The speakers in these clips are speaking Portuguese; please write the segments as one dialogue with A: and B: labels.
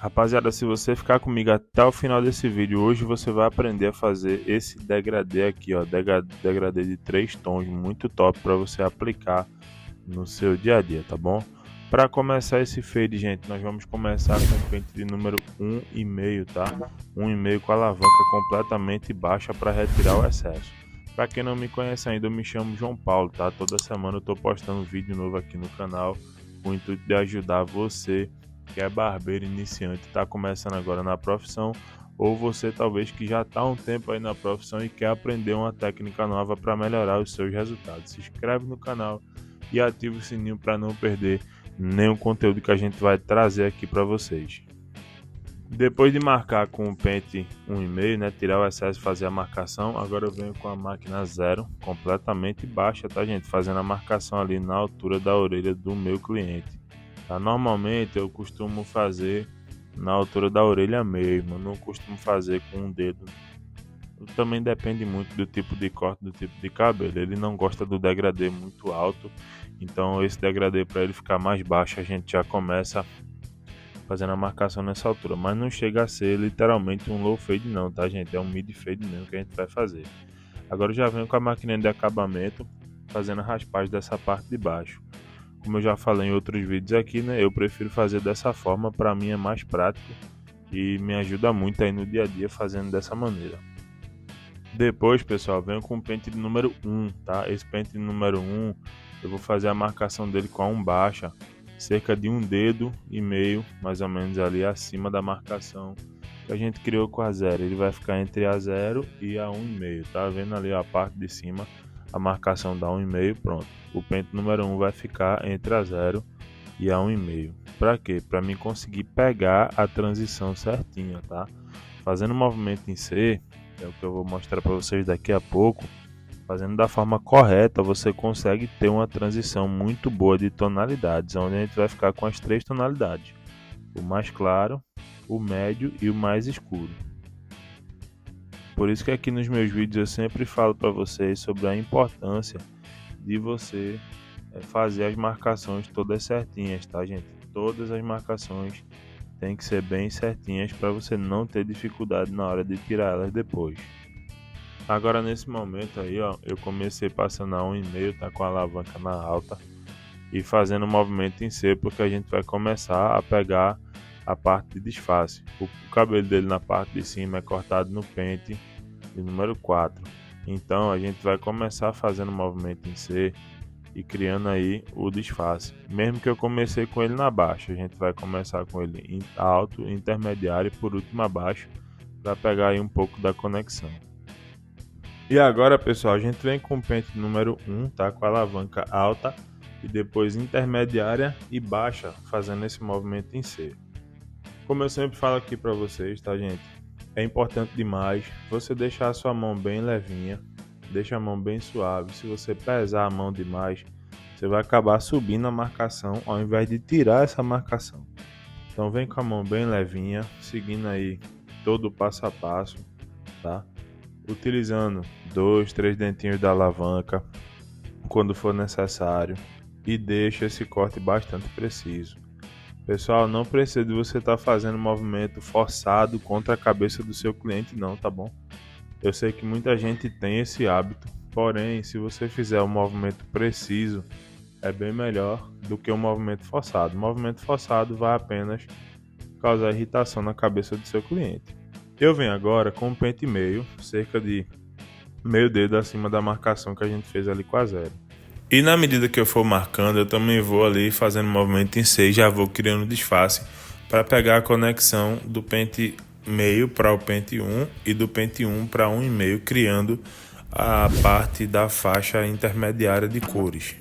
A: Rapaziada, se você ficar comigo até o final desse vídeo, hoje você vai aprender a fazer esse degradê aqui, ó, degradê de 3 tons, muito top para você aplicar no seu dia a dia, tá bom? Para começar esse fade, gente, nós vamos começar com o pente de número 1,5, tá? 1,5 com a alavanca completamente baixa para retirar o excesso. Para quem não me conhece ainda, eu me chamo João Paulo, tá? Toda semana eu tô postando vídeo novo aqui no canal com o intuito de ajudar você que é barbeiro iniciante, está começando agora na profissão, ou você talvez que já está há um tempo aí na profissão e quer aprender uma técnica nova para melhorar os seus resultados. Se inscreve no canal e ativa o sininho para não perder nenhum conteúdo que a gente vai trazer aqui para vocês. Depois de marcar com o pente 1,5, né, tirar o excesso e fazer a marcação, agora eu venho com a máquina 0, completamente baixa, tá, gente? Fazendo a marcação ali na altura da orelha do meu cliente. Tá? Normalmente eu costumo fazer na altura da orelha mesmo, eu não costumo fazer com um dedo. Também depende muito do tipo de corte, do tipo de cabelo. Ele não gosta do degradê muito alto, então esse degradê, para ele ficar mais baixo, a gente já começa fazendo a marcação nessa altura, mas não chega a ser literalmente um low fade não, tá, gente? É um mid fade mesmo que a gente vai fazer. Agora eu já venho com a máquina de acabamento fazendo a raspagem dessa parte de baixo. Como eu já falei em outros vídeos aqui, né, eu prefiro fazer dessa forma, para mim é mais prático e me ajuda muito aí no dia a dia fazendo dessa maneira. Depois, pessoal, venho com o pente de número 1, tá? Esse pente de número 1, eu vou fazer a marcação dele com a 1 baixa, cerca de 1,5 dedo, mais ou menos ali acima da marcação que a gente criou com a 0. Ele vai ficar entre a 0 e a 1,5, tá vendo ali a parte de cima? A marcação da 1,5, pronto. O pente número 1 vai ficar entre a 0 e a 1,5. Para quê? Para mim conseguir pegar a transição certinha, tá? Fazendo o movimento em C, é o que eu vou mostrar para vocês daqui a pouco. Fazendo da forma correta, você consegue ter uma transição muito boa de tonalidades, onde a gente vai ficar com as 3 tonalidades: o mais claro, o médio e o mais escuro. Por isso que aqui nos meus vídeos eu sempre falo para vocês sobre a importância de você fazer as marcações todas certinhas, tá, gente? Todas as marcações têm que ser bem certinhas para você não ter dificuldade na hora de tirar elas depois. Agora nesse momento aí, ó, eu comecei passando a 1,5, tá, com a alavanca na alta e fazendo o movimento em C, porque a gente vai começar a pegar a parte de disfarce. O cabelo dele na parte de cima é cortado no pente de número 4. Então a gente vai começar fazendo o movimento em C e criando aí o disfarce. Mesmo que eu comecei com ele na baixa, a gente vai começar com ele em alto, intermediário e por último abaixo, para pegar aí um pouco da conexão. E agora, pessoal, a gente vem com o pente número 1, tá, com a alavanca alta e depois intermediária e baixa, fazendo esse movimento em C. Como eu sempre falo aqui para vocês, tá, gente? É importante demais você deixar a sua mão bem levinha, deixa a mão bem suave. Se você pesar a mão demais, você vai acabar subindo a marcação ao invés de tirar essa marcação. Então vem com a mão bem levinha, seguindo aí todo o passo a passo, tá? Utilizando 2, 3 dentinhos da alavanca quando for necessário e deixa esse corte bastante preciso. Pessoal, não precisa de você estar fazendo movimento forçado contra a cabeça do seu cliente não, tá bom? Eu sei que muita gente tem esse hábito, porém, se você fizer um movimento preciso, é bem melhor do que um movimento forçado. O movimento forçado vai apenas causar irritação na cabeça do seu cliente. Eu venho agora com um pente meio, cerca de meio dedo acima da marcação que a gente fez ali com a 0. E na medida que eu for marcando, eu também vou ali fazendo movimento em C e já vou criando disfarce para pegar a conexão do pente meio para o pente 1 e do pente 1 para 1,5, criando a parte da faixa intermediária de cores.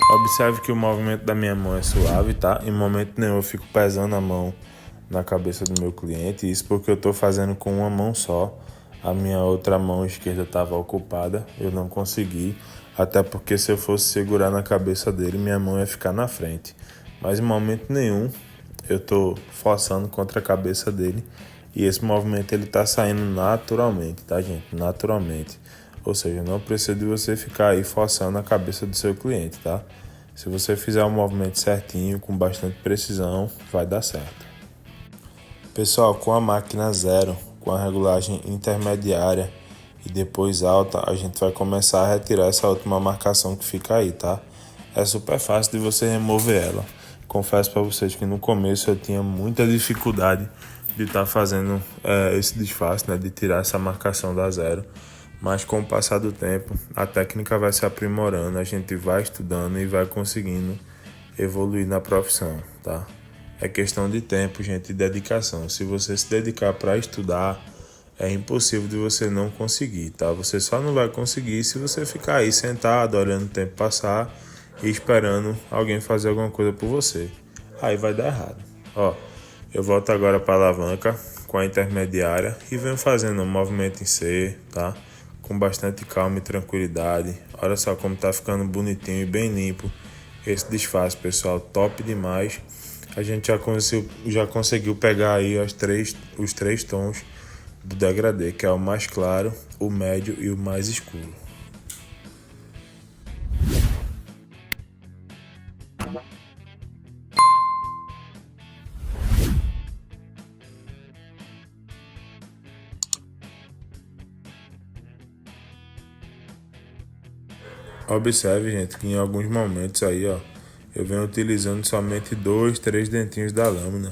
A: Observe que o movimento da minha mão é suave, tá? Em momento nenhum eu fico pesando a mão na cabeça do meu cliente, isso porque eu estou fazendo com uma mão só. A minha outra mão esquerda estava ocupada, eu não consegui, até porque se eu fosse segurar na cabeça dele, minha mão ia ficar na frente. Mas em momento nenhum eu estou forçando contra a cabeça dele e esse movimento ele está saindo naturalmente, tá, gente? Naturalmente. Ou seja, não precisa de você ficar aí forçando a cabeça do seu cliente, tá? Se você fizer o movimento certinho, com bastante precisão, vai dar certo. Pessoal, com a máquina zero, com a regulagem intermediária e depois alta, a gente vai começar a retirar essa última marcação que fica aí, tá? É super fácil de você remover ela. Confesso para vocês que no começo eu tinha muita dificuldade de estar fazendo esse disfarce, né, de tirar essa marcação da zero. Mas com o passar do tempo, a técnica vai se aprimorando, a gente vai estudando e vai conseguindo evoluir na profissão, tá? É questão de tempo, gente, e dedicação. Se você se dedicar para estudar, é impossível de você não conseguir, tá? Você só não vai conseguir se você ficar aí sentado, olhando o tempo passar e esperando alguém fazer alguma coisa por você. Aí vai dar errado. Ó, eu volto agora para a alavanca com a intermediária e venho fazendo um movimento em C, tá? Com bastante calma e tranquilidade. Olha só como tá ficando bonitinho e bem limpo esse disfarce, pessoal. Top demais. A gente já conseguiu pegar aí os três tons do degradê, que é o mais claro, o médio e o mais escuro. Observe, gente, que em alguns momentos aí, ó, eu venho utilizando somente 2, 3 dentinhos da lâmina.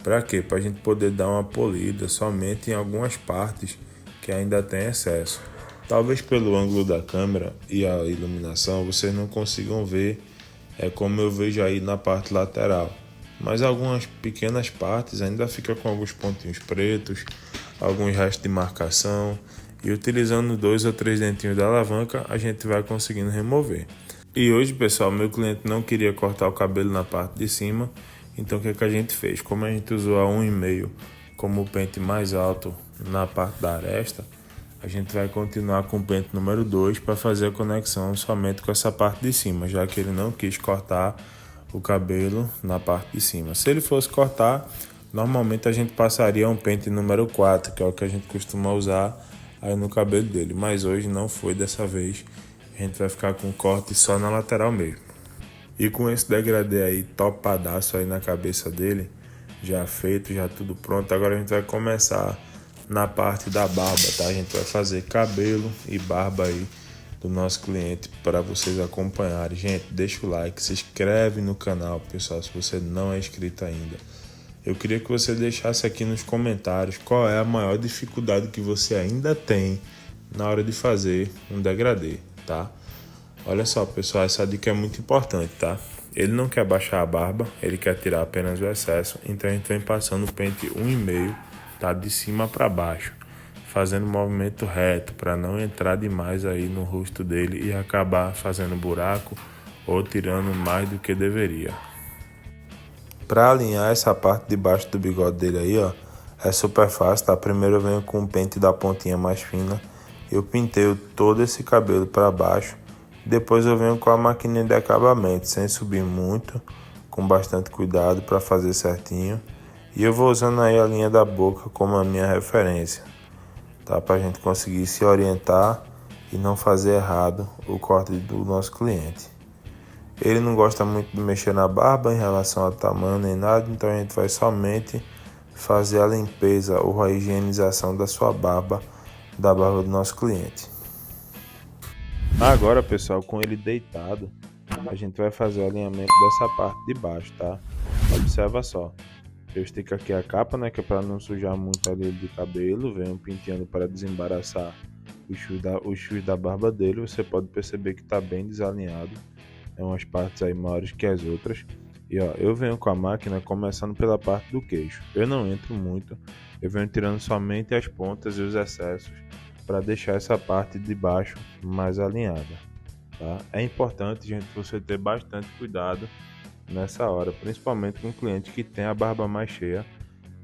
A: Para quê? Para a gente poder dar uma polida somente em algumas partes que ainda tem excesso. Talvez pelo ângulo da câmera e a iluminação vocês não consigam ver como eu vejo aí na parte lateral. Mas algumas pequenas partes ainda fica com alguns pontinhos pretos, alguns restos de marcação. E utilizando 2 ou 3 dentinhos da alavanca, a gente vai conseguindo remover. E hoje, pessoal, meu cliente não queria cortar o cabelo na parte de cima. Então o que a gente fez? Como a gente usou a 1,5 como o pente mais alto na parte da aresta, a gente vai continuar com o pente número 2 para fazer a conexão somente com essa parte de cima, já que ele não quis cortar o cabelo na parte de cima. Se ele fosse cortar, normalmente a gente passaria um pente número 4, que é o que a gente costuma usar aí no cabelo dele, mas hoje não foi dessa vez. A gente vai ficar com corte só na lateral mesmo. E com esse degradê aí topadaço aí na cabeça dele, já feito, já tudo pronto, agora a gente vai começar na parte da barba, tá? A gente vai fazer cabelo e barba aí do nosso cliente para vocês acompanharem. Gente, deixa o like, se inscreve no canal, pessoal, se você não é inscrito ainda. Eu queria que você deixasse aqui nos comentários qual é a maior dificuldade que você ainda tem na hora de fazer um degradê, tá? Olha só, pessoal, essa dica é muito importante, tá? Ele não quer baixar a barba, ele quer tirar apenas o excesso, então a gente vem passando o pente 1,5, tá? De cima para baixo, fazendo um movimento reto para não entrar demais aí no rosto dele e acabar fazendo buraco ou tirando mais do que deveria. Para alinhar essa parte de baixo do bigode dele aí, ó, é super fácil, tá? Primeiro eu venho com o pente da pontinha mais fina, eu penteio todo esse cabelo para baixo. Depois eu venho com a maquininha de acabamento, sem subir muito, com bastante cuidado para fazer certinho. E eu vou usando aí a linha da boca como a minha referência, tá? Para a gente conseguir se orientar e não fazer errado o corte do nosso cliente. Ele não gosta muito de mexer na barba em relação ao tamanho nem nada, então a gente vai somente fazer a limpeza ou a higienização da sua barba, da barba do nosso cliente. Agora, pessoal, com ele deitado, a gente vai fazer o alinhamento dessa parte de baixo, tá? Observa só. Eu estico aqui a capa, né, que é para não sujar muito ali de cabelo. Venho penteando para desembaraçar os fios da barba dele. Você pode perceber que está bem desalinhado. Tem umas partes aí maiores que as outras. E ó, eu venho com a máquina começando pela parte do queixo. Eu não entro muito. Eu venho tirando somente as pontas e os excessos, para deixar essa parte de baixo mais alinhada, tá? É importante, gente, você ter bastante cuidado nessa hora, principalmente com um cliente que tem a barba mais cheia,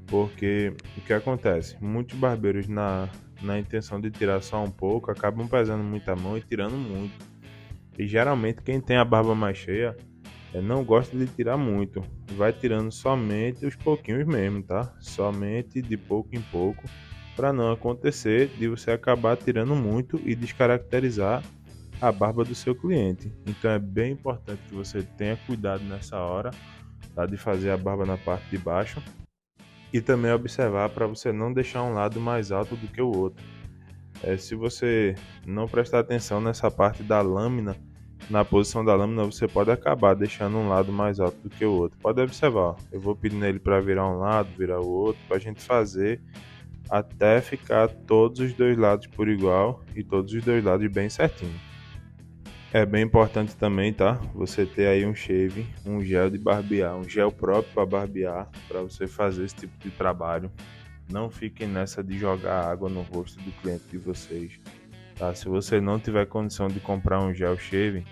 A: porque o que acontece? Muitos barbeiros na intenção de tirar só um pouco, acabam pesando muita mão e tirando muito. E geralmente quem tem a barba mais cheia não gosta de tirar muito, vai tirando somente os pouquinhos mesmo, tá? Somente de pouco em pouco, para não acontecer de você acabar tirando muito e descaracterizar a barba do seu cliente. Então é bem importante que você tenha cuidado nessa hora, tá, de fazer a barba na parte de baixo. E também observar para você não deixar um lado mais alto do que o outro. Se você não prestar atenção nessa parte da lâmina, na posição da lâmina, você pode acabar deixando um lado mais alto do que o outro. Pode observar, ó, eu vou pedindo ele para virar um lado, virar o outro, para a gente fazer até ficar todos os dois lados por igual e todos os dois lados bem certinho. É bem importante também, tá? Você ter aí um shave, um gel de barbear, um gel próprio para barbear, para você fazer esse tipo de trabalho. Não fiquem nessa de jogar água no rosto do cliente de vocês, tá? Se você não tiver condição de comprar um gel shave,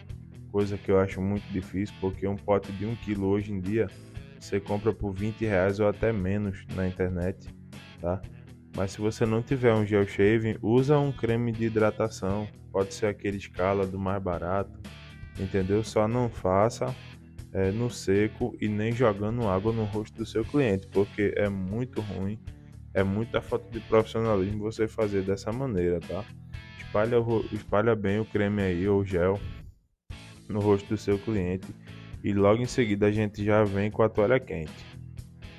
A: coisa que eu acho muito difícil, porque um pote de 1 kg hoje em dia você compra por R$ 20 ou até menos na internet, tá? Mas se você não tiver um gel shaving, usa um creme de hidratação, pode ser aquele Scala do mais barato, entendeu? Só não faça no seco e nem jogando água no rosto do seu cliente, porque é muito ruim, é muita falta de profissionalismo você fazer dessa maneira, tá? Espalha bem o creme aí ou gel no rosto do seu cliente e logo em seguida a gente já vem com a toalha quente.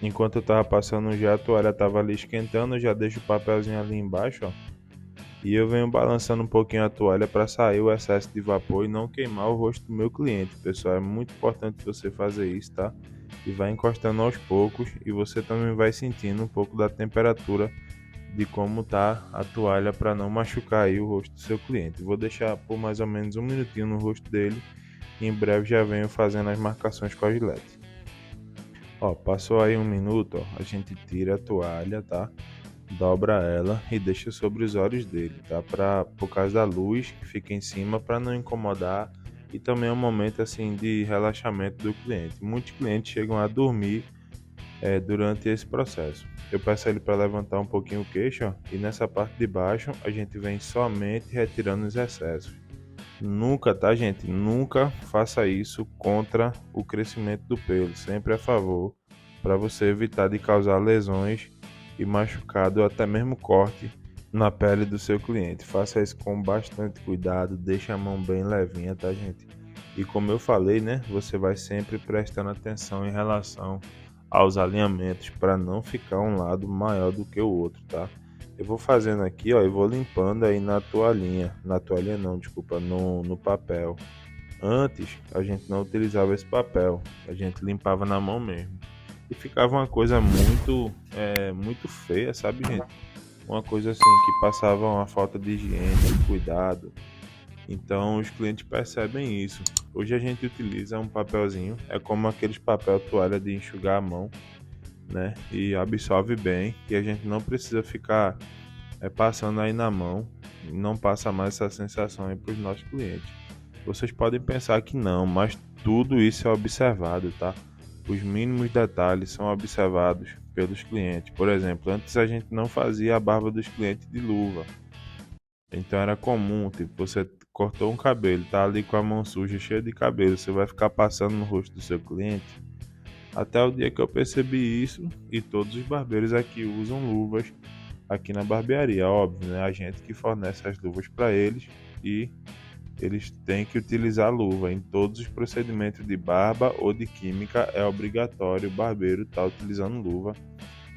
A: Enquanto eu tava passando já, a toalha tava ali esquentando, eu já deixo o papelzinho ali embaixo, ó. E eu venho balançando um pouquinho a toalha para sair o excesso de vapor e não queimar o rosto do meu cliente, pessoal. É muito importante você fazer isso, tá? E vai encostando aos poucos e você também vai sentindo um pouco da temperatura de como tá a toalha para não machucar aí o rosto do seu cliente. Vou deixar por mais ou menos 1 minutinho no rosto dele e em breve já venho fazendo as marcações com a Gillette. Ó, passou aí 1 minuto, ó, a gente tira a toalha, tá? Dobra ela e deixa sobre os olhos dele, tá? Por causa da luz que fica em cima para não incomodar e também é um momento assim de relaxamento do cliente. Muitos clientes chegam a dormir durante esse processo. Eu peço a ele para levantar um pouquinho o queixo, ó, e nessa parte de baixo a gente vem somente retirando os excessos. Nunca, tá, gente? Nunca faça isso contra o crescimento do pelo. Sempre a favor, para você evitar de causar lesões e machucado ou até mesmo corte na pele do seu cliente. Faça isso com bastante cuidado, deixe a mão bem levinha, tá, gente? E como eu falei, né, você vai sempre prestando atenção em relação aos alinhamentos para não ficar um lado maior do que o outro, tá? Eu vou fazendo aqui, ó, e vou limpando aí na toalhinha não, desculpa, no papel. Antes a gente não utilizava esse papel, a gente limpava na mão mesmo. E ficava uma coisa muito feia, sabe, gente? Uma coisa assim que passava uma falta de higiene, de cuidado. Então os clientes percebem isso. Hoje a gente utiliza um papelzinho, é como aqueles papel toalha de enxugar a mão, né? E absorve bem e a gente não precisa ficar passando aí na mão, não passa mais essa sensação aí para os nossos clientes. Vocês podem pensar que não, mas tudo isso é observado, tá? Os mínimos detalhes são observados pelos clientes. Por exemplo, antes a gente não fazia a barba dos clientes de luva. Então era comum, tipo, você cortou um cabelo, tá ali com a mão suja, cheia de cabelo, você vai ficar passando no rosto do seu cliente. Até o dia que eu percebi isso, e todos os barbeiros aqui usam luvas aqui na barbearia, óbvio, né? A gente que fornece as luvas para eles e eles têm que utilizar luva. Em todos os procedimentos de barba ou de química é obrigatório o barbeiro estar utilizando luva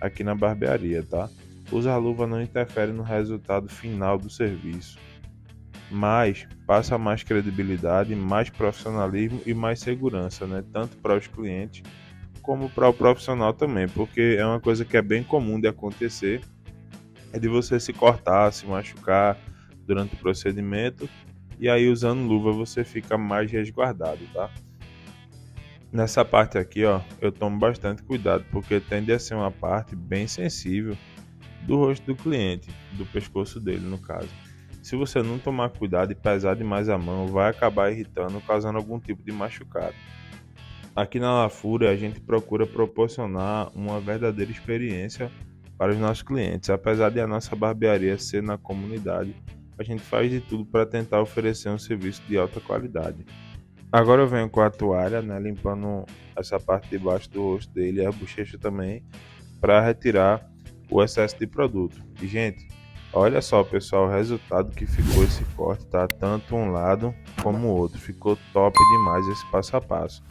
A: aqui na barbearia, tá? Usar luva não interfere no resultado final do serviço, mas passa mais credibilidade, mais profissionalismo e mais segurança, né? Tanto para os clientes como para o profissional também, porque é uma coisa que é bem comum de acontecer, é de você se cortar, se machucar durante o procedimento, e aí usando luva você fica mais resguardado, tá? Nessa parte aqui, ó, eu tomo bastante cuidado, porque tende a ser uma parte bem sensível do rosto do cliente, do pescoço dele no caso. Se você não tomar cuidado e pesar demais a mão, vai acabar irritando, causando algum tipo de machucado. Aqui na La Fúria a gente procura proporcionar uma verdadeira experiência para os nossos clientes. Apesar de a nossa barbearia ser na comunidade, a gente faz de tudo para tentar oferecer um serviço de alta qualidade. Agora eu venho com a toalha, né, limpando essa parte de baixo do rosto dele e a bochecha também, para retirar o excesso de produto. E gente, olha só, pessoal, o resultado que ficou esse corte, tá? Tanto um lado como o outro. Ficou top demais esse passo a passo.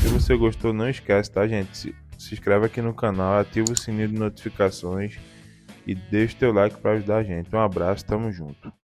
A: Se você gostou, não esquece, tá, gente? se inscreve aqui no canal, ativa o sininho de notificações e deixa o teu like para ajudar a gente. Um abraço, tamo junto.